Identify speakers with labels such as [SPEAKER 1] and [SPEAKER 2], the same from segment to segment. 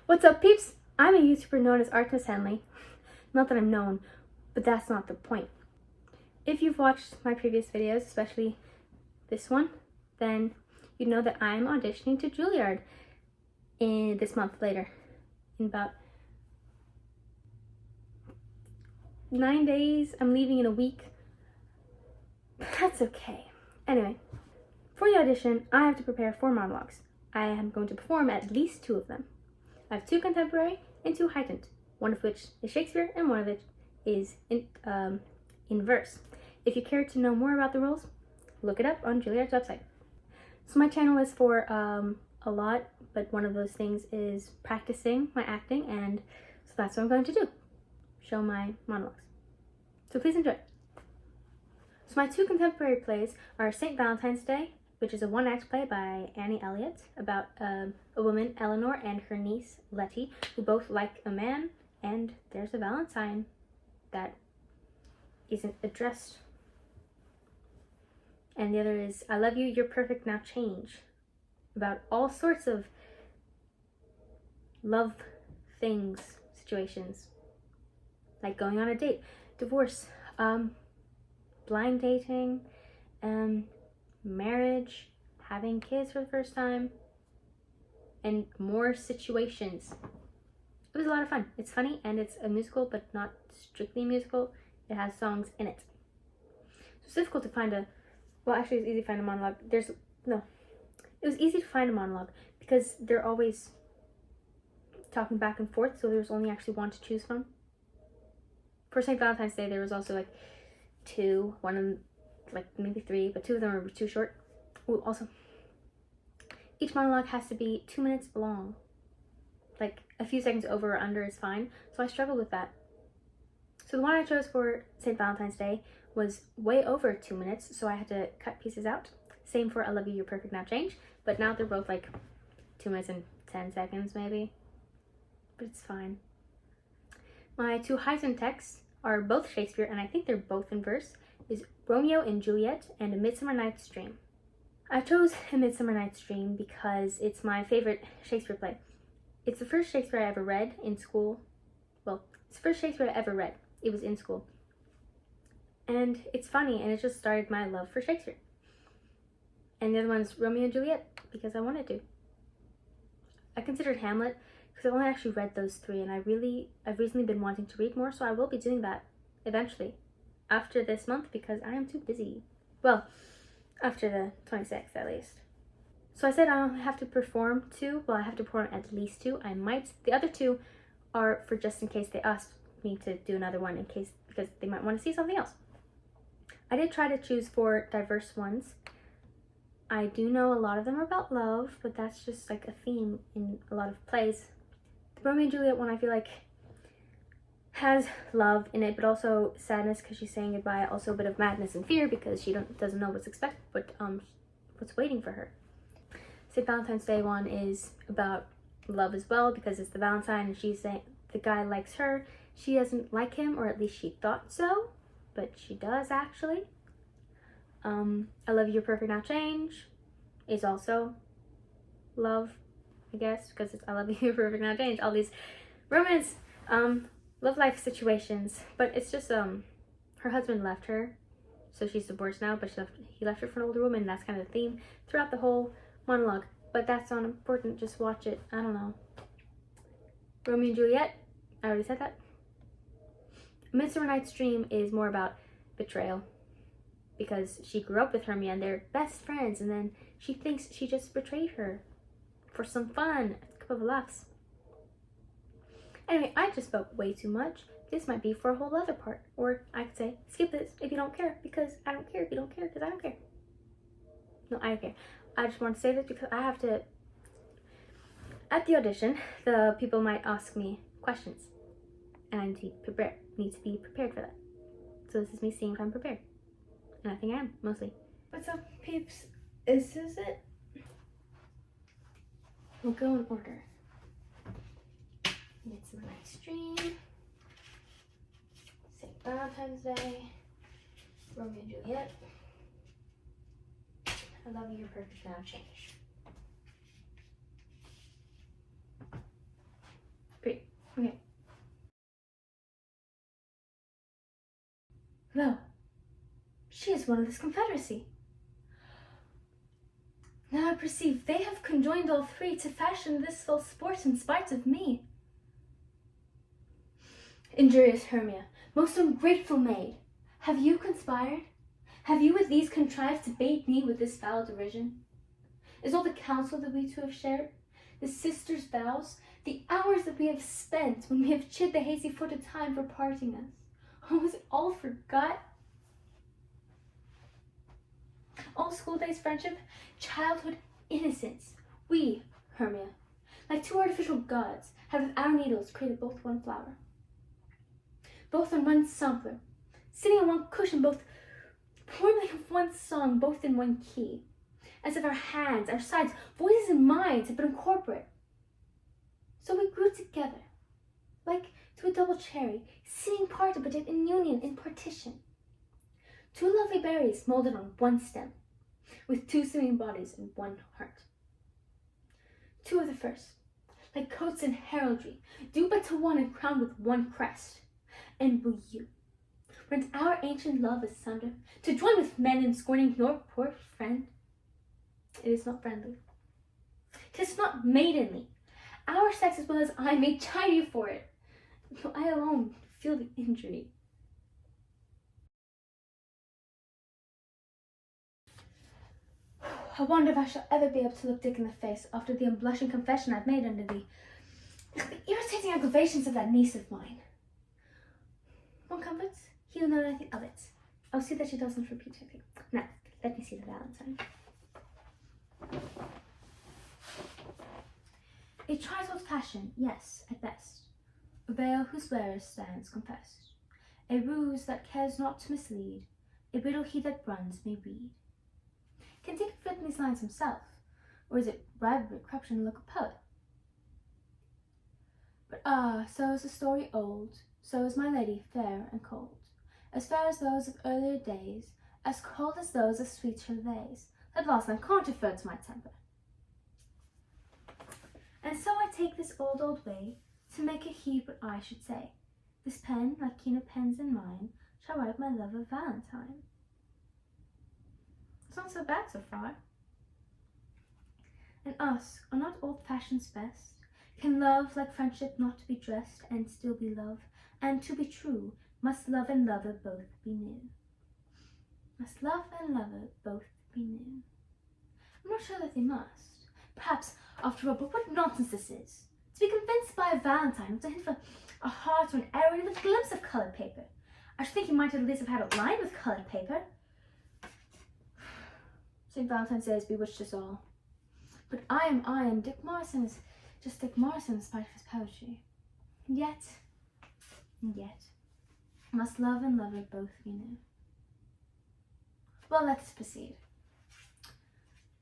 [SPEAKER 1] What's up, peeps? I'm a YouTuber known as Artemis Henley. Not that I'm known, but that's not the point. If you've watched my previous videos, especially this one, then you know that I'm auditioning to Juilliard this month later. In about 9 days. I'm leaving in a week. But that's okay. Anyway, for the audition, I have to prepare 4 monologues. I am going to perform at least 2 of them. I have 2 contemporary and 2 heightened, one of which is Shakespeare and one of it is in verse. If you care to know more about the roles, look it up on Juilliard's website. So my channel is for a lot, but one of those things is practicing my acting, and so that's what I'm going to do, show my monologues. So please enjoy. So my 2 contemporary plays are St. Valentine's Day, which is a 1-act play by Annie Elliot about a woman, Eleanor, and her niece, Letty, who both like a man, and there's a Valentine that isn't addressed. And the other is I Love You, You're Perfect, Now Change, about all sorts of love things, situations, like going on a date, divorce, blind dating, marriage, having kids for the first time, and more situations. It was a lot of fun. It's funny and it's a musical, but not strictly a musical. It has songs in it. So it's difficult to find a, well, actually it's easy to find a monologue. It was easy to find a monologue because they're always talking back and forth, so there's only actually 1 to choose from. For St. Valentine's Day, there was also like 2, one of them, like maybe 3, but 2 of them were too short. Ooh, also, each monologue has to be 2 minutes long. Like a few seconds over or under is fine, so I struggled with that. So the one I chose for St. Valentine's Day was way over 2 minutes, so I had to cut pieces out. Same for I Love You, You're Perfect, Now Change, but now they're both like 2 minutes and 10 seconds maybe, but it's fine. My 2 heightened texts are both Shakespeare, and I think they're both in verse, is Romeo and Juliet and A Midsummer Night's Dream. I chose A Midsummer Night's Dream because it's my favorite Shakespeare play. It's the first Shakespeare I ever read in school. Well, it's the first Shakespeare I ever read. It was in school. And it's funny, and it just started my love for Shakespeare. And the other one's Romeo and Juliet because I wanted to. I considered Hamlet because I've only actually read those 3, and I've recently been wanting to read more, so I will be doing that eventually after this month because I am too busy. Well, after the 26th at least. So I said I only have to perform 2. Well, I have to perform at least 2. The other 2 are for just in case they ask me to do another one, in case, because they might want to see something else. I did try to choose 4 diverse ones. I do know a lot of them are about love, but that's just like a theme in a lot of plays. The Romeo and Juliet one I feel like has love in it, but also sadness because she's saying goodbye, also a bit of madness and fear because she doesn't know what's what's waiting for her. St. Valentine's Day one is about love as well because it's the Valentine and she's saying the guy likes her. She doesn't like him, or at least she thought so, but she does actually. I Love You, You're Perfect, Now Change is also love, I guess, because it's I Love You, You're Perfect, Now Change. All these romance, love life situations, but it's just her husband left her, so she's divorced now, but he left her for an older woman. That's kind of the theme throughout the whole monologue, but that's not important. Just watch it. I don't know. Romeo and Juliet, I already said that. Midsummer Night's Dream is more about betrayal because she grew up with Hermia and they're best friends, and then she thinks she just betrayed her for some fun, a couple of laughs. Anyway, I just spoke way too much. This might be for a whole other part, or I could say skip this if you don't care, because I don't care if you don't care, because I don't care. No, I don't care. I just want to say this because I have to, at the audition, the people might ask me questions, and I need to be prepared for that. So this is me seeing if I'm prepared, and I think I am, mostly. What's up, peeps? This is it. We'll go in order. Midsummer Night's Dream, St. Valentine's Day, Romeo and Juliet, I Love You, You're Perfect, Now Change. Lo, she is one of this confederacy. Now I perceive they have conjoined all three to fashion this false sport in spite of me. Injurious Hermia, most ungrateful maid, have you conspired? Have you with these contrived to bait me with this foul derision? Is all the counsel that we two have shared, the sisters' vows, the hours that we have spent when we have chid the hazy foot of time for parting us, oh, is it all forgot? All school days friendship, childhood innocence, we, Hermia, like two artificial gods, have with our needles created both one flower, both on one sampler, sitting on one cushion, both forming one song, both in one key, as if our hands, our sides, voices and minds had been incorporate. So we grew together, like to a double cherry, seeming parted but yet in union, in partition. Two lovely berries molded on one stem, with two swimming bodies and one heart. Two of the first, like coats in heraldry, due but to one and crowned with one crest. And will you, rent our ancient love asunder, to join with men in scorning your poor friend? It is not friendly. 'Tis not maidenly. Our sex as well as I may chide you for it, though I alone feel the injury. I wonder if I shall ever be able to look Dick in the face after the unblushing confession I've made under the irritating aggravations of that niece of mine. One comfort, he will know nothing of it. I'll see that she doesn't repeat anything. Now, let me see the Valentine. A trifled fashion, yes, at best. A veil whose wearer stands confessed. A ruse that cares not to mislead. A riddle he that runs may read. Can Dick have written these lines himself? Or is it rivalry, corruption, and look a poet? But so is the story old, so is my lady fair and cold, as fair as those of earlier days, as cold as those of sweeter days, that lost and can't refer to my temper. And so I take this old way, to make it heed what I should say. This pen, like keener pens in mine, shall write my love of Valentine. It's not so bad so far. And us, are not old fashions best? Can love, like friendship, not be dressed, and still be love? And to be true, must love and lover both be new. Must love and lover both be new. I'm not sure that they must. Perhaps, after all, but what nonsense this is. To be convinced by a Valentine, to hint for a heart or an arrow, and with a glimpse of coloured paper. I should think you might at least have had a line with coloured paper. St. Valentine's Day has bewitched us all. But I am, and Dick Morrison is just Dick Morrison in spite of his poetry. And yet, must love and lover both be new. Well, let us proceed.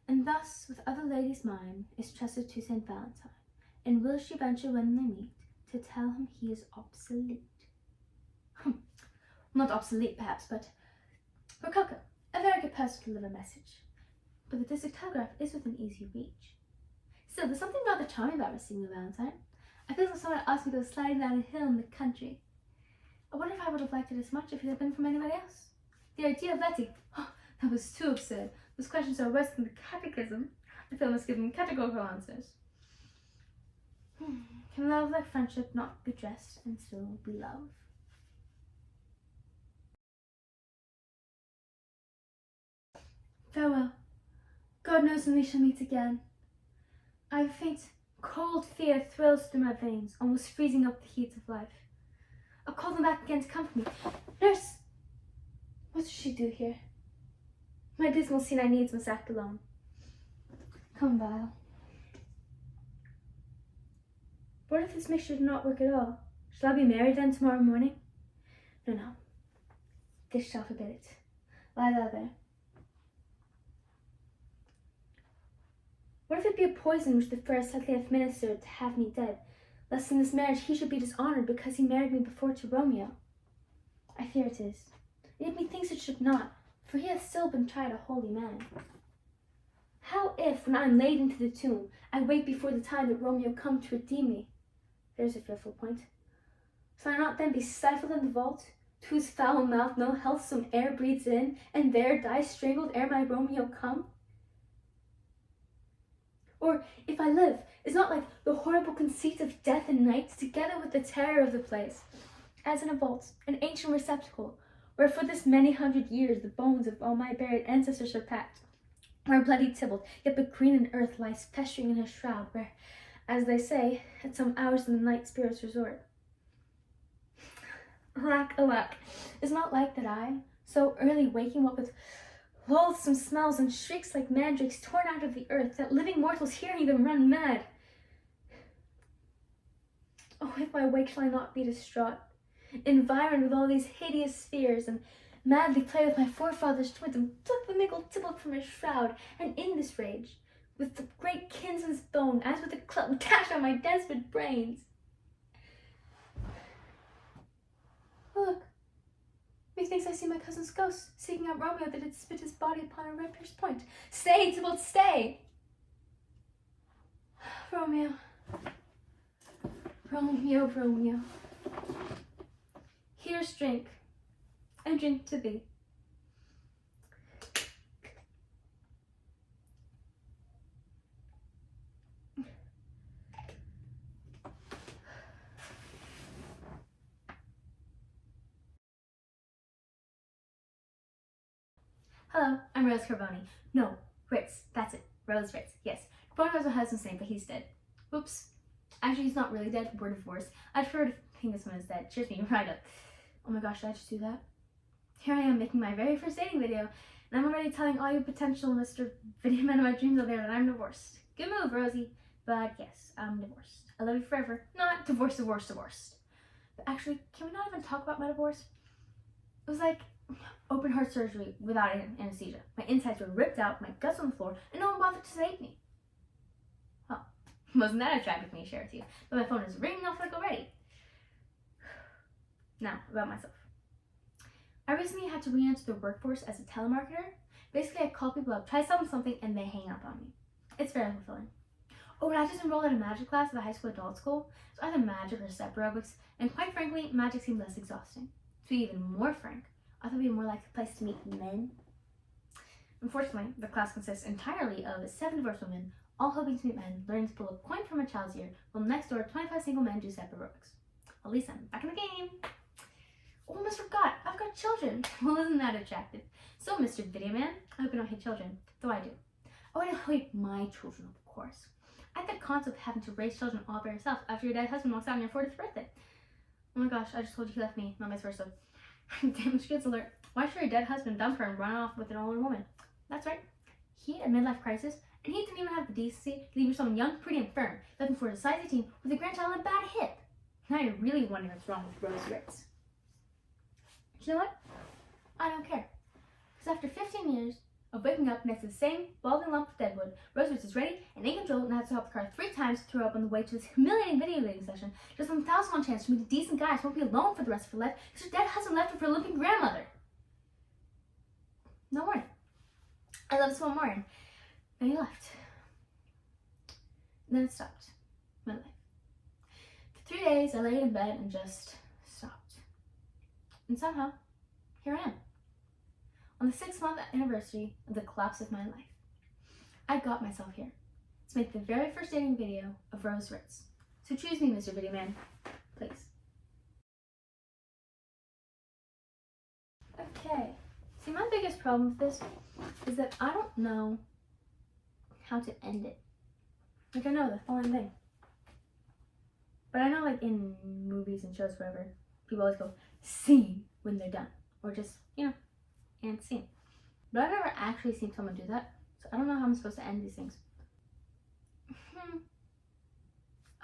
[SPEAKER 1] And thus, with other ladies mine, is trusted to St. Valentine, and will she venture when they meet, to tell him he is obsolete. Not obsolete, perhaps, but rococo, a very good person to deliver a message. But the district telegraph is within easy reach. Still, there's something rather charming about receiving a Valentine. I feel like someone asked me to go sliding down a hill in the country. I wonder if I would have liked it as much if it had been from anybody else. The idea of Letty, that was too absurd. Those questions are worse than the catechism. I feel I must give them categorical answers. Can love like friendship not be dressed and still be love? Farewell. God knows when we shall meet again. I have a faint, cold fear thrills through my veins, almost freezing up the heat of life. I'll call them back again to comfort me. Nurse! What does she do here? My dismal scene I needs must act alone. Come, Vile. What if this mixture did not work at all? Shall I be married then tomorrow morning? No. This shall forbid it. Lie thou there. What if it be a poison which the fair Setley hath ministered to have me dead, lest in this marriage he should be dishonoured because he married me before to Romeo? I fear it is. And yet methinks it should not, for he hath still been tried a holy man. How if, when I am laid into the tomb, I wake before the time that Romeo come to redeem me? There's a fearful point. Shall I not then be stifled in the vault, whose foul mouth no healthsome air breathes in, and there die strangled ere my Romeo come? Or, if I live, is not like the horrible conceit of death and night, together with the terror of the place, as in a vault, an ancient receptacle, where for this many 100 years the bones of all my buried ancestors are packed, where bloody Tybalt, yet but green in earth, lies festering in his shroud, where, as they say, at some hours in the night spirits resort. Alack, is not like that I, so early waking what with loathsome smells and shrieks like mandrakes torn out of the earth, that living mortals hearing them run mad. Oh, if I wake shall I not be distraught, environed with all these hideous fears, and madly play with my forefathers' twins, and pluck the mingled Tybalt from his shroud, and in this rage, with the great kinsman's bone, as with a club, dash on my desperate brains. Look, methinks I see my cousin's ghost, seeking out Romeo that had spit his body upon a red-pierced point. Stay, Tybalt, stay! Romeo, Romeo, here's drink, and drink to thee. Hello, I'm Rose Carboni. No, Ritz, that's it. Rose Ritz, yes. Carboni was my husband's name, but he's dead. Whoops. Actually, he's not really dead. We're divorced. I'd prefer to think this one is dead. Cheers me right up. Oh my gosh, did I just do that? Here I am making my very first dating video, and I'm already telling all you potential Mr. Video Men of my dreams out there that I'm divorced. Good move, Rosie. But yes, I'm divorced. I love you forever. Not divorced. But actually, can we not even talk about my divorce? It was like open heart surgery without anesthesia. My insides were ripped out, my guts on the floor, and no one bothered to save me. Well, wasn't that attractive for me to share with you, but my phone is ringing off like already. Now, about myself. I recently had to re-enter the workforce as a telemarketer. Basically, I call people up, try to sell them something, and they hang up on me. It's very fulfilling. Oh, and I just enrolled in a magic class at the high school adult school, so either magic or step aerobics, and quite frankly, magic seemed less exhausting. To be even more frank, I thought it would be more like a place to meet men. Unfortunately, the class consists entirely of 7 divorced women, all hoping to meet men, learning to pull a coin from a child's ear, while next door 25 single men do step aerobics. At least I'm back in the game. Oh, almost forgot, I've got children. Well, isn't that attractive? So, Mr. Video Man, I hope you don't hate children, though I do. Oh, I don't hate my children, of course. I had the concept of having to raise children all by yourself after your dead husband walks out on your 40th birthday. Oh my gosh, I just told you he left me, not vice versa. Damaged goods alert. Why should your dead husband dump her and run off with an older woman? That's right. He had a midlife crisis, and he didn't even have the decency to leave someone young, pretty, and firm, looking for a size 18 with a grandchild and a bad hip. Now you're really wondering what's wrong with Rose Ritz. You know what? I don't care. Because after 15 years of waking up next to the same balding lump of deadwood, Rose Ritz is ready and in control and has to help the car 3 times to throw up on the way to this humiliating video dating session. Just 1,000 chance to meet a decent guy who won't be alone for the rest of her life because her dead husband left her for a limping grandmother. No warning. I loved Small Martin. And he left. And then it stopped. My life. For 3 days, I laid in bed and just stopped. And somehow, here I am. On the 6-month anniversary of the collapse of my life, I got myself here to make the very first dating video of Rose Ritz. So choose me, Mr. Video Man, please. Okay, see, my biggest problem with this is that I don't know how to end it. Like, I know the following thing. But I know, like, in movies and shows, whatever, people always go, scene, when they're done. Or just, and scene. But I've never actually seen someone do that, so I don't know how I'm supposed to end these things.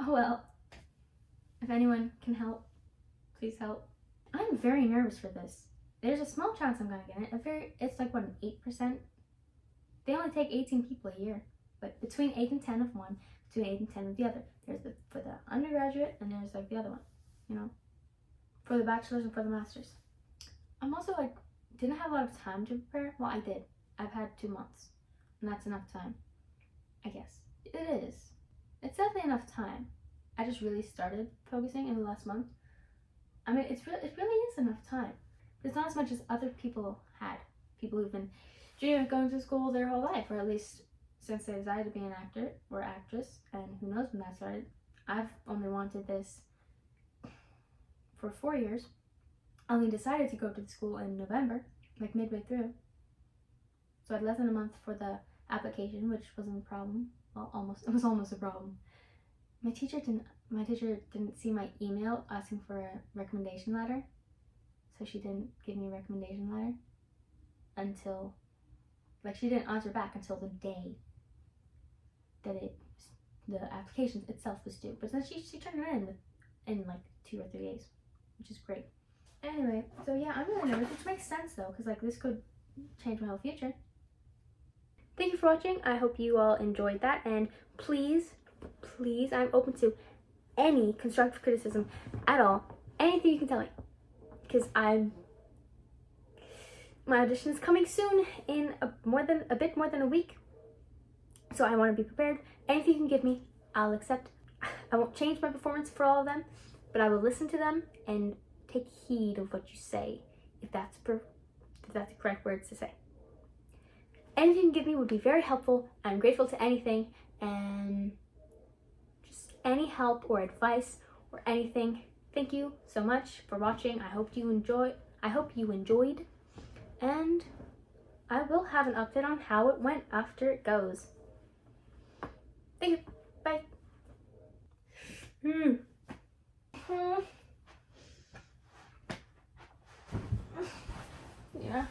[SPEAKER 1] Oh well. If anyone can help, please help. I'm very nervous for this. There's a small chance I'm gonna get it. It's like, what, an 8%? They only take 18 people a year. But between 8 and 10 of one, between 8 and 10 of the other. There's for the undergraduate, and there's like the other one, for the bachelor's and for the master's. I'm also like, didn't have a lot of time to prepare. Well, I did. I've had 2 months, and that's enough time, I guess. It is. It's definitely enough time. I just really started focusing in the last month. I mean, it really is enough time. It's not as much as other people had. People who've been going to school their whole life, or at least since they decided to be an actor or actress, and who knows when that started. I've only wanted this for 4 years. I only decided to go to the school in November, like midway through. So I had less than a month for the application, which wasn't a problem. Well, almost. It was almost a problem. My teacher didn't see my email asking for a recommendation letter, so she didn't give me a recommendation letter until, like, she didn't answer back until the day that the application itself was due. But then she turned it in like 2 or 3 days, which is great. Anyway, so yeah, I'm really nervous, which makes sense though, because like this could change my whole future. Thank you for watching. I hope you all enjoyed that, and please, I'm open to any constructive criticism at all. Anything you can tell me, because my audition is coming soon in a bit more than a week, so I want to be prepared. Anything you can give me, I'll accept. I won't change my performance for all of them, but I will listen to them and take heed of what you say, if that's the correct words to say. Anything you can give me would be very helpful. I'm grateful to anything, and just any help or advice or anything. Thank you so much for watching. I hope you enjoyed, and I will have an update on how it went after it goes. Thank you. Bye. Yeah.